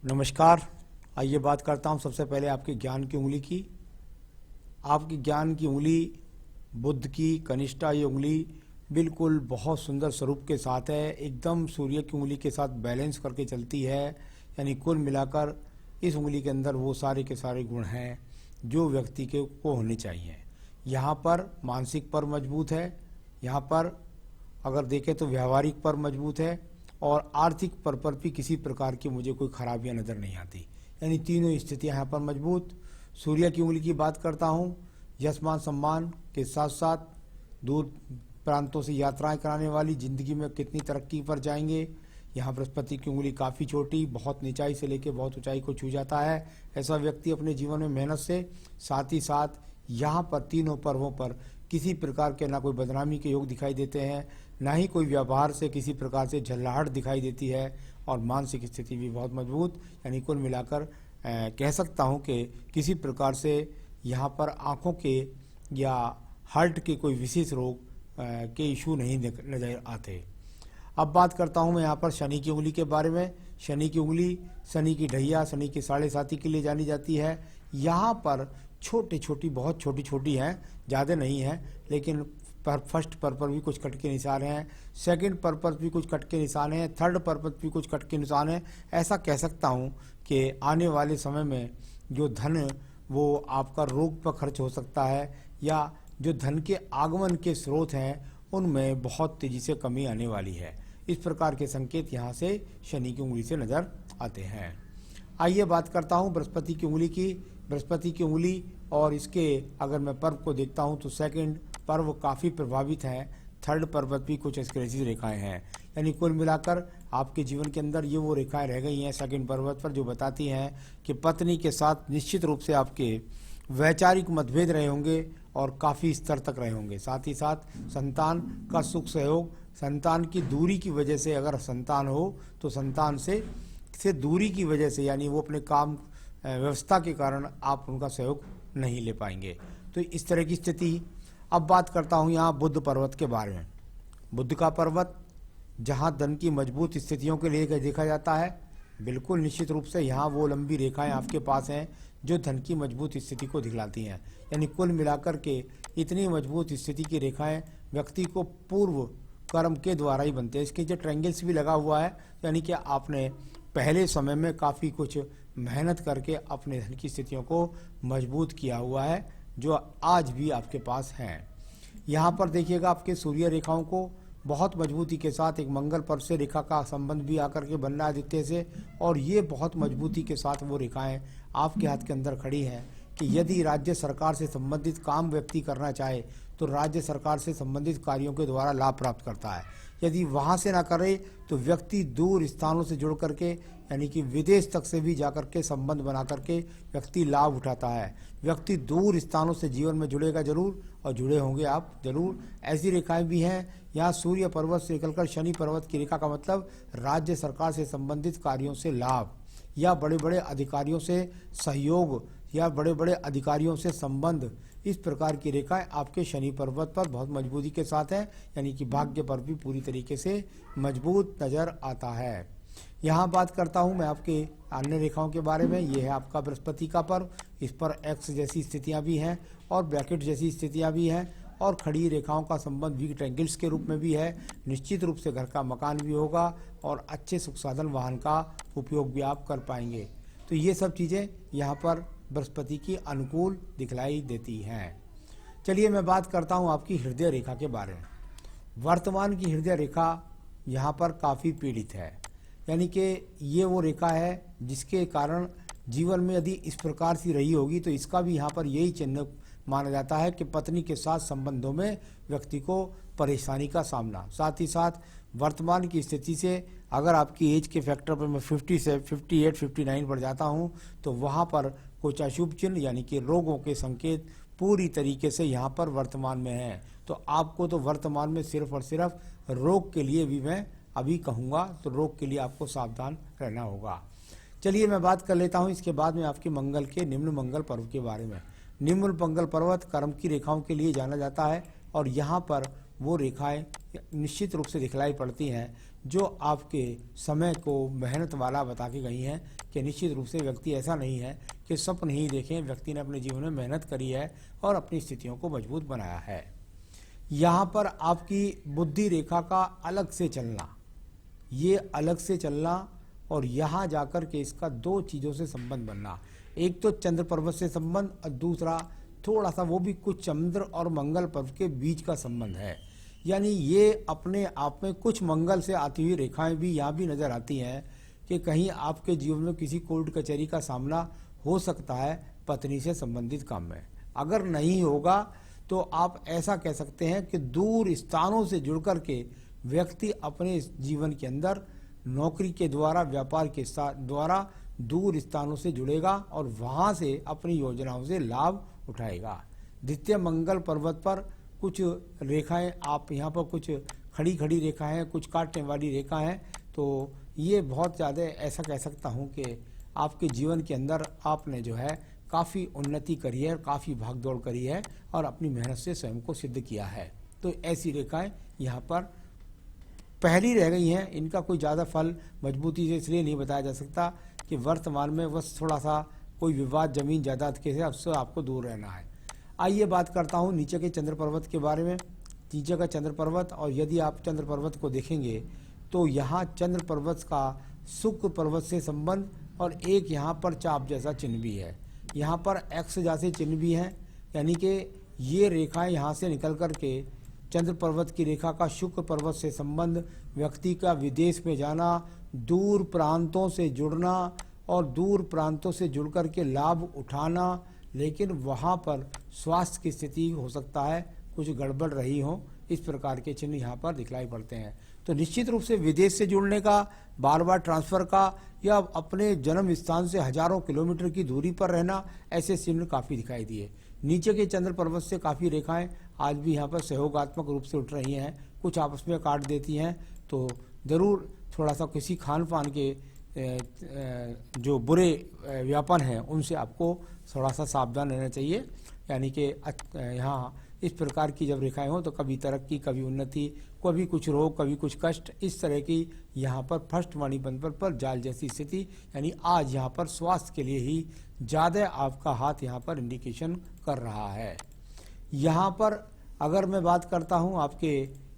नमस्कार। आइए बात करता हूँ सबसे पहले आपके ज्ञान की उंगली की। आपकी ज्ञान की उंगली बुध की कनिष्ठा ये उंगली बिल्कुल बहुत सुंदर स्वरूप के साथ है, एकदम सूर्य की उंगली के साथ बैलेंस करके चलती है। यानी कुल मिलाकर इस उंगली के अंदर वो सारे के सारे गुण हैं जो व्यक्ति के को होने चाहिए। यहाँ पर मानसिक पर मजबूत है, यहाँ पर अगर देखें तो व्यवहारिक पर मजबूत है और आर्थिक पर भी किसी प्रकार की मुझे कोई खराबियां नज़र नहीं आती। यानी तीनों स्थितियां यहाँ पर मजबूत। सूर्य की उंगली की बात करता हूँ, यश मान सम्मान के साथ साथ दूर प्रांतों से यात्राएं कराने वाली, जिंदगी में कितनी तरक्की पर जाएंगे। यहाँ बृहस्पति की उंगली काफ़ी छोटी, बहुत नीचाई से लेकर बहुत ऊंचाई को छू जाता है। ऐसा व्यक्ति अपने जीवन में मेहनत से साथ ही साथ यहाँ पर तीनों पर्वों पर किसी प्रकार के ना कोई बदनामी के योग दिखाई देते हैं, ना ही कोई व्यवहार से किसी प्रकार से झल्लाहट दिखाई देती है और मानसिक स्थिति भी बहुत मजबूत। यानी कुल मिलाकर कह सकता हूँ कि किसी प्रकार से यहाँ पर आँखों के या हार्ट के कोई विशेष रोग के इशू नहीं नजर आते। अब बात करता हूँ मैं यहाँ पर शनि की उंगली के बारे में। शनि की उंगली शनि की ढैया, शनि की साढ़े साथी के लिए जानी जाती है। यहाँ पर छोटी छोटी, बहुत छोटी छोटी हैं, ज़्यादा नहीं हैं, लेकिन फर्स्ट पर भी कुछ कट के निशान हैं, सेकंड पर भी कुछ कट के निशान हैं, थर्ड पर भी कुछ कट के निशान हैं। ऐसा कह सकता हूँ कि आने वाले समय में जो धन वो आपका रोग पर खर्च हो सकता है, या जो धन के आगमन के स्रोत हैं उनमें बहुत तेज़ी से कमी आने वाली है। इस प्रकार के संकेत यहाँ से शनि की उंगली से नज़र आते हैं। आइए बात करता हूँ बृहस्पति की उंगली की। बृहस्पति की उंगली और इसके अगर मैं पर्व को देखता हूँ तो सेकंड पर्व काफ़ी प्रभावित हैं, थर्ड पर्व भी कुछ स्क्रैचेस रेखाएं हैं। यानी कुल मिलाकर आपके जीवन के अंदर ये वो रेखाएं रह गई हैं सेकंड पर्वत पर जो बताती हैं कि पत्नी के साथ निश्चित रूप से आपके वैचारिक मतभेद रहे होंगे और काफ़ी स्तर तक रहे होंगे। साथ ही साथ संतान का सुख सहयोग, संतान की दूरी की वजह से अगर संतान हो तो संतान से दूरी की वजह से, यानी वो अपने काम व्यवस्था के कारण आप उनका सहयोग नहीं ले पाएंगे। तो इस तरह की स्थिति। अब बात करता हूँ यहाँ बुध पर्वत के बारे में। बुध का पर्वत जहाँ धन की मजबूत स्थितियों के लिए देखा जाता है, बिल्कुल निश्चित रूप से यहाँ वो लंबी रेखाएं आपके पास हैं जो धन की मजबूत स्थिति को दिखलाती हैं। यानी कुल मिलाकर के इतनी मजबूत स्थिति की रेखाएं व्यक्ति को पूर्व कर्म के द्वारा ही बनते हैं। इसके जो ट्रायंगल्स भी लगा हुआ है, यानी कि आपने पहले समय में काफ़ी कुछ मेहनत करके अपने धन की स्थितियों को मजबूत किया हुआ है जो आज भी आपके पास हैं। यहाँ पर देखिएगा आपके सूर्य रेखाओं को बहुत मजबूती के साथ एक मंगल पर्व से रेखा का संबंध भी आकर के बन रहा है आदित्य से, और ये बहुत मजबूती के साथ वो रेखाएं आपके हाथ के अंदर खड़ी हैं कि यदि राज्य सरकार से संबंधित काम व्यक्ति करना चाहे तो राज्य सरकार से संबंधित कार्यों के द्वारा लाभ प्राप्त करता है। यदि वहाँ से ना करे तो व्यक्ति दूर स्थानों से जुड़ करके, यानी कि विदेश तक से भी जाकर के संबंध बना करके व्यक्ति लाभ उठाता है। व्यक्ति दूर स्थानों से जीवन में जुड़ेगा जरूर, और जुड़े होंगे आप जरूर। ऐसी रेखाएं भी हैं। यहाँ सूर्य पर्वत से निकलकर शनि पर्वत की रेखा का मतलब राज्य सरकार से संबंधित कार्यों से लाभ, या बड़े बड़े अधिकारियों से सहयोग, या बड़े बड़े अधिकारियों से संबंध। इस प्रकार की रेखाएं आपके शनि पर्वत पर बहुत मजबूती के साथ है। यानी कि भाग्य पर भी पूरी तरीके से मजबूत नजर आता है। यहाँ बात करता हूँ मैं आपके अन्य रेखाओं के बारे में। ये है आपका बृहस्पति का पर्व। इस पर एक्स जैसी स्थितियाँ भी हैं और ब्रैकेट जैसी स्थितियाँ भी हैं, और खड़ी रेखाओं का संबंध वीक ट्रायंगल्स के रूप में भी है। निश्चित रूप से घर का मकान भी होगा और अच्छे सुख साधन वाहन का उपयोग भी आप कर पाएंगे। तो ये सब चीज़ें यहाँ पर बृहस्पति की अनुकूल दिखलाई देती हैं। चलिए मैं बात करता हूँ आपकी हृदय रेखा के बारे में। वर्तमान की हृदय रेखा यहाँ पर काफ़ी पीड़ित है। यानी कि ये वो रेखा है जिसके कारण जीवन में यदि इस प्रकार से रही होगी तो इसका भी यहाँ पर यही चिन्ह माना जाता है कि पत्नी के साथ संबंधों में व्यक्ति को परेशानी का सामना। साथ ही साथ वर्तमान की स्थिति से अगर आपकी एज के फैक्टर पर मैं 50 से 58, 59 पर जाता हूँ तो वहाँ पर कुछ अशुभ चिन्ह, यानी कि रोगों के संकेत पूरी तरीके से यहाँ पर वर्तमान में हैं। तो आपको तो वर्तमान में सिर्फ और सिर्फ रोग के लिए भी मैं अभी कहूँगा, तो रोग के लिए आपको सावधान रहना होगा। चलिए मैं बात कर लेता हूँ इसके बाद में आपके मंगल के निम्न मंगल पर्व के बारे में। निम्न मंगल पर्वत कर्म की रेखाओं के लिए जाना जाता है, और यहाँ पर वो रेखाएं निश्चित रूप से दिखलाई पड़ती हैं जो आपके समय को मेहनत वाला बता के गई हैं कि निश्चित रूप से व्यक्ति ऐसा नहीं है कि स्वप्न ही देखें, व्यक्ति ने अपने जीवन में मेहनत करी है और अपनी स्थितियों को मजबूत बनाया है। यहाँ पर आपकी बुद्धि रेखा का अलग से चलना, ये अलग से चलना और यहाँ जाकर के इसका दो चीज़ों से संबंध बनना, एक तो चंद्र पर्वत से संबंध और दूसरा थोड़ा सा वो भी कुछ चंद्र और मंगल पर्व के बीच का संबंध है। यानी ये अपने आप में कुछ मंगल से आती हुई रेखाएं भी यहाँ भी नज़र आती हैं कि कहीं आपके जीवन में किसी कोर्ट कचहरी का सामना हो सकता है पत्नी से संबंधित काम में। अगर नहीं होगा तो आप ऐसा कह सकते हैं कि दूर स्थानों से जुड़कर के व्यक्ति अपने जीवन के अंदर नौकरी के द्वारा, व्यापार के द्वारा दूर स्थानों से जुड़ेगा और वहाँ से अपनी योजनाओं से लाभ उठाएगा। द्वितीय मंगल पर्वत पर कुछ रेखाएं, आप यहाँ पर कुछ खड़ी खड़ी रेखा है, कुछ काटने वाली रेखा है, तो ये बहुत ज़्यादा ऐसा कह सकता हूँ कि आपके जीवन के अंदर आपने जो है काफ़ी उन्नति करी है, काफ़ी भागदौड़ करी है और अपनी मेहनत से स्वयं को सिद्ध किया है। तो ऐसी रेखाएं यहाँ पर पहली रह गई हैं। इनका कोई ज़्यादा फल मजबूती से इसलिए नहीं बताया जा सकता कि वर्तमान में बस थोड़ा सा कोई विवाद जमीन जायदाद के से उससे आपको दूर रहना है। आइए बात करता हूँ नीचे के चंद्र पर्वत के बारे में। नीचे का चंद्र पर्वत, और यदि आप चंद्र पर्वत को देखेंगे तो यहाँ चंद्र पर्वत का शुक्र पर्वत से संबंध और एक यहाँ पर चाप जैसा चिन्ह भी है, यहाँ पर एक्स जैसे चिन्ह भी हैं। यानी कि ये रेखाएं यहाँ से निकल कर के चंद्र पर्वत की रेखा का शुक्र पर्वत से संबंध, व्यक्ति का विदेश में जाना, दूर प्रांतों से जुड़ना और दूर प्रांतों से जुड़ कर के लाभ उठाना, लेकिन वहाँ पर स्वास्थ्य की स्थिति हो सकता है कुछ गड़बड़ रही हो, इस प्रकार के चिन्ह यहाँ पर दिखलाई पड़ते हैं। तो निश्चित रूप से विदेश से जुड़ने का, बार बार ट्रांसफ़र का, या अपने जन्म स्थान से हजारों किलोमीटर की दूरी पर रहना, ऐसे चिन्ह काफ़ी दिखाई दिए। नीचे के चंद्र पर्वत से काफ़ी रेखाएं आज भी यहाँ पर सहयोगात्मक रूप से उठ रही हैं, कुछ आपस में काट देती हैं। तो ज़रूर थोड़ा सा किसी खान पान के जो बुरे व्यापन हैं उनसे आपको थोड़ा सा सावधान रहना चाहिए। यानी कि यहाँ इस प्रकार की जब रेखाएं हो तो कभी तरक्की, कभी उन्नति, कभी कुछ रोग, कभी कुछ कष्ट, इस तरह की यहाँ पर फर्स्ट वाणी बंधन पर जाल जैसी स्थिति। यानी आज यहाँ पर स्वास्थ्य के लिए ही ज़्यादा आपका हाथ यहाँ पर इंडिकेशन कर रहा है। यहाँ पर अगर मैं बात करता हूँ आपके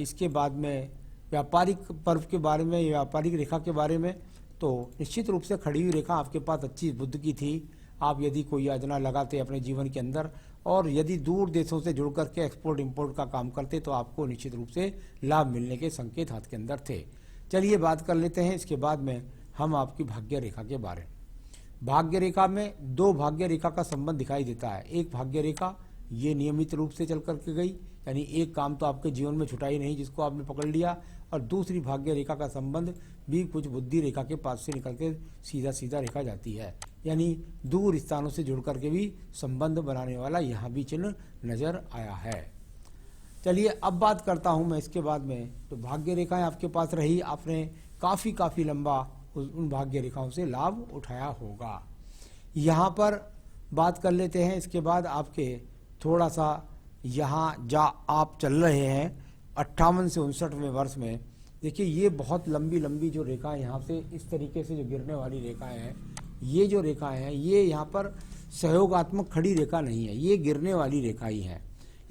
इसके बाद में व्यापारिक पर्व के बारे में, व्यापारिक रेखा के बारे में, तो निश्चित रूप से खड़ी हुई रेखा आपके पास अच्छी बुद्ध की थी। आप यदि कोई योजना लगाते अपने जीवन के अंदर और यदि दूर देशों से जुड़ करके एक्सपोर्ट इंपोर्ट का काम करते तो आपको निश्चित रूप से लाभ मिलने के संकेत हाथ के अंदर थे। चलिए बात कर लेते हैं इसके बाद में हम आपकी भाग्य रेखा के बारे में। भाग्य रेखा में दो भाग्य रेखा का संबंध दिखाई देता है। एक भाग्य रेखा ये नियमित रूप से चल करके गई, यानी एक काम तो आपके जीवन में छुटा ही नहीं जिसको आपने पकड़ लिया, और दूसरी भाग्य रेखा का संबंध भी कुछ बुद्धि रेखा के पास से निकल के सीधा सीधा रेखा जाती है, यानी दूर स्थानों से जुड़ करके भी संबंध बनाने वाला यहाँ भी चिन्ह नजर आया है। चलिए अब बात करता हूँ मैं इसके बाद में। तो भाग्य रेखाएं आपके पास रही, आपने काफ़ी लंबा उन भाग्य रेखाओं से लाभ उठाया होगा। यहाँ पर बात कर लेते हैं इसके बाद आपके थोड़ा सा यहाँ आप चल रहे हैं 58 से 59वें वर्ष में। देखिए ये बहुत लंबी लंबी जो रेखाएं यहाँ से इस तरीके से जो गिरने वाली रेखाएं हैं, ये जो रेखाएं हैं ये यहाँ पर सहयोगात्मक खड़ी रेखा नहीं है, ये गिरने वाली रेखा ही है।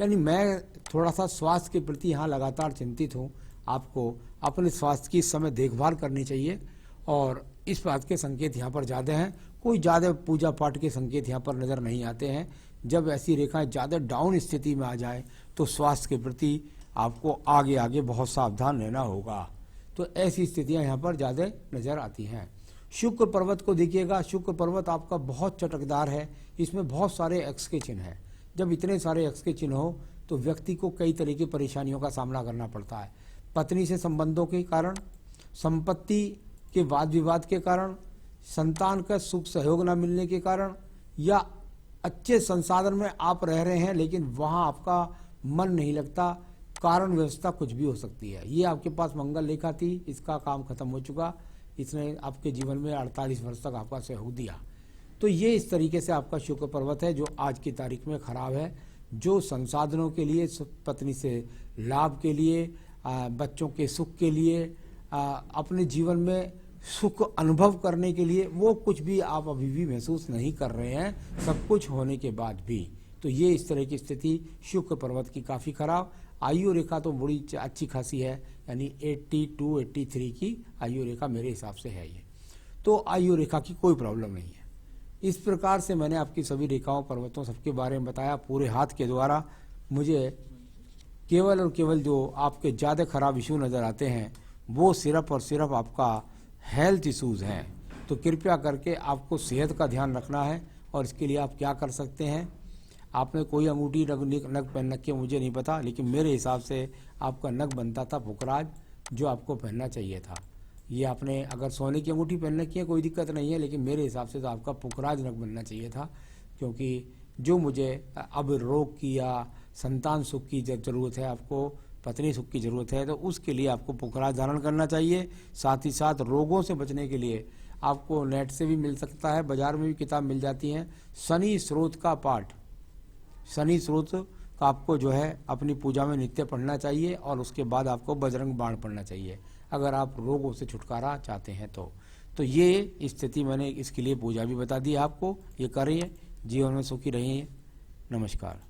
यानी मैं थोड़ा सा स्वास्थ्य के प्रति यहाँ लगातार चिंतित हूँ। आपको अपने स्वास्थ्य की इस समय देखभाल करनी चाहिए और इस बात के संकेत यहाँ पर ज़्यादा हैं। कोई ज़्यादा पूजा पाठ के संकेत यहाँ पर नज़र नहीं आते हैं। जब ऐसी रेखाएं ज़्यादा डाउन स्थिति में आ जाए तो स्वास्थ्य के प्रति आपको आगे बहुत सावधान रहना होगा। तो ऐसी स्थितियां यहाँ पर ज़्यादा नज़र आती हैं। शुक्र पर्वत को देखिएगा, शुक्र पर्वत आपका बहुत चटकदार है, इसमें बहुत सारे एक्स के चिन्ह हैं। जब इतने सारे एक्स के चिन्ह हो तो व्यक्ति को कई तरह की परेशानियों का सामना करना पड़ता है। पत्नी से संबंधों के कारण, संपत्ति के वाद विवाद के कारण, संतान का सुख सहयोग न मिलने के कारण, या अच्छे संसाधन में आप रह रहे हैं लेकिन वहाँ आपका मन नहीं लगता, कारण व्यवस्था कुछ भी हो सकती है। ये आपके पास मंगल रेखा थी, इसका काम खत्म हो चुका, इसने आपके जीवन में 48 वर्ष तक आपका सहयोग दिया। तो ये इस तरीके से आपका शुक्र पर्वत है जो आज की तारीख में खराब है। जो संसाधनों के लिए, पत्नी से लाभ के लिए, बच्चों के सुख के लिए, अपने जीवन में सुख अनुभव करने के लिए वो कुछ भी आप अभी भी महसूस नहीं कर रहे हैं, सब कुछ होने के बाद भी। तो ये इस तरह की स्थिति शुक्र पर्वत की काफ़ी खराब। आयु रेखा तो बड़ी अच्छी खासी है, यानी 82 83 की आयु रेखा मेरे हिसाब से है ये। तो आयु रेखा की कोई प्रॉब्लम नहीं है। इस प्रकार से मैंने आपकी सभी रेखाओं पर्वतों सबके बारे में बताया पूरे हाथ के द्वारा। मुझे केवल और केवल जो आपके ज़्यादा खराब इशू नज़र आते हैं वो सिर्फ और सिर्फ आपका हेल्थ इश्यूज़ हैं। तो कृपया करके आपको सेहत का ध्यान रखना है, और इसके लिए आप क्या कर सकते हैं। आपने कोई अंगूठी नग पहन रखी है मुझे नहीं पता, लेकिन मेरे हिसाब से आपका नग बनता था पुखराज, जो आपको पहनना चाहिए था। ये आपने अगर सोने की अंगूठी पहन रखी है कोई दिक्कत नहीं है, लेकिन मेरे हिसाब से तो आपका पुखराज नग बनना चाहिए था। क्योंकि जो मुझे अब रोग की या संतान सुख की ज़रूरत है, आपको पत्नी सुख की ज़रूरत है, तो उसके लिए आपको पुखराज धारण करना चाहिए। साथ ही साथ रोगों से बचने के लिए आपको नेट से भी मिल सकता है, बाज़ार में भी किताब मिल जाती हैं, शनि स्रोत का पाठ, शनि स्रोत का आपको जो है अपनी पूजा में नित्य पढ़ना चाहिए, और उसके बाद आपको बजरंग बाण पढ़ना चाहिए अगर आप रोगों से छुटकारा चाहते हैं तो ये स्थिति मैंने इसके लिए पूजा भी बता दी आपको, ये करिए, जीवन में सुखी रहिए। नमस्कार।